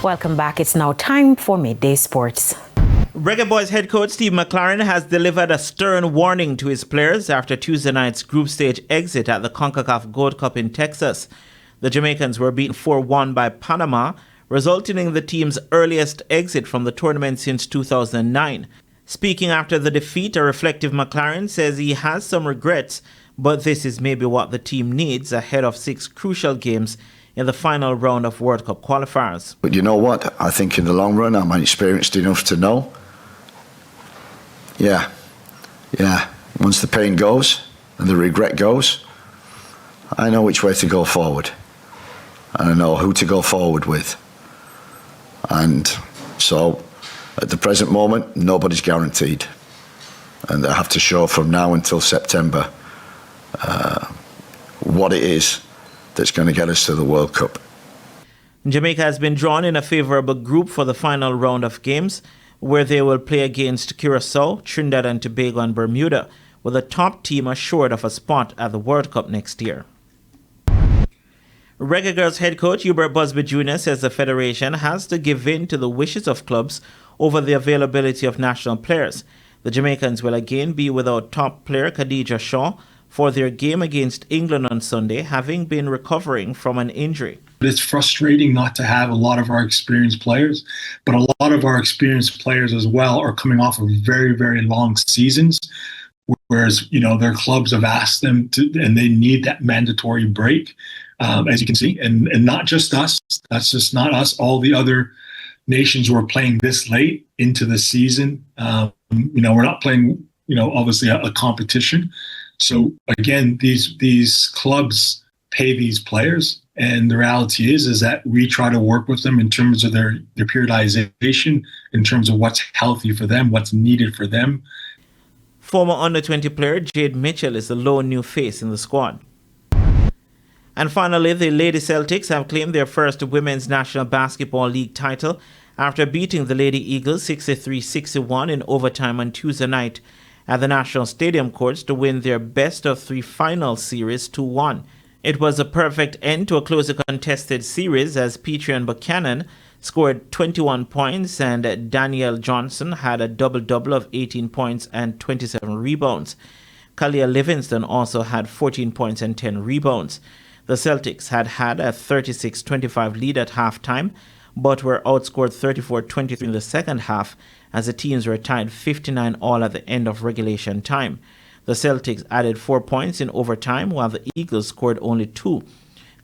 Welcome back. It's now time for Midday Sports. Reggae Boys head coach Steve McLaren has delivered a stern warning to his players after Tuesday night's group stage exit at the CONCACAF Gold Cup in Texas. The Jamaicans were beaten 4-1 by Panama, resulting in the team's earliest exit from the tournament since 2009. Speaking after the defeat, a reflective McLaren says he has some regrets, but this is maybe what the team needs ahead of 6 crucial games in the final round of World Cup qualifiers. But you know what? I think in the long run, I'm experienced enough to know. Yeah. Once the pain goes and the regret goes, I know which way to go forward. And I know who to go forward with. And so, at the present moment, nobody's guaranteed. And I have to show from now until September what it is that's going to get us to the World Cup. Jamaica has been drawn in a favourable group for the final round of games, where they will play against Curacao, Trinidad and Tobago and Bermuda, with the top team assured of a spot at the World Cup next year. Reggae Girls head coach Hubert Busby Jr. says the federation has to give in to the wishes of clubs over the availability of national players. The Jamaicans will again be without top player Khadija Shaw for their game against England on Sunday, having been recovering from an injury. It's frustrating not to have a lot of our experienced players, but a lot of our experienced players as well are coming off of very, very long seasons, whereas, their clubs have asked them to, and they need that mandatory break, as you can see, and not just us. That's just not us. All the other nations who are playing this late into the season, we're not playing, obviously a competition. So again, these clubs pay these players, and the reality is that we try to work with them in terms of their periodization, in terms of what's healthy for them, what's needed for them. Former under-20 player Jade Mitchell is the lone new face in the squad. And finally, the Lady Celtics have claimed their first Women's National Basketball League title after beating the Lady Eagles 63-61 in overtime on Tuesday night at the National Stadium courts to win their best-of-3 final series 2-1. It was a perfect end to a closely contested series as Petrian Buchanan scored 21 points and Danielle Johnson had a double-double of 18 points and 27 rebounds. Kalia Livingston also had 14 points and 10 rebounds. The Celtics had a 36-25 lead at halftime, but were outscored 34-23 in the second half as the teams were tied 59 all at the end of regulation time. The Celtics added 4 points in overtime while the Eagles scored only 2.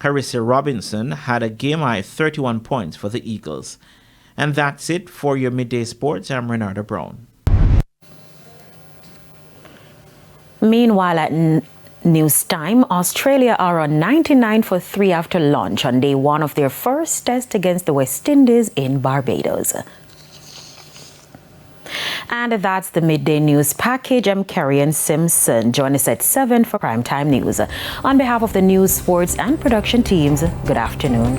Carissa Robinson had a game-high 31 points for the Eagles. And that's it for your Midday Sports. I'm Renata Brown. Meanwhile, at news time, Australia are on 99 for 3 after lunch on day 1 of their first test against the West Indies in Barbados. And that's the Midday News package. I'm Kerry-Ann Simpson. Join us at 7 for Primetime News. On behalf of the news, sports, and production teams, good afternoon.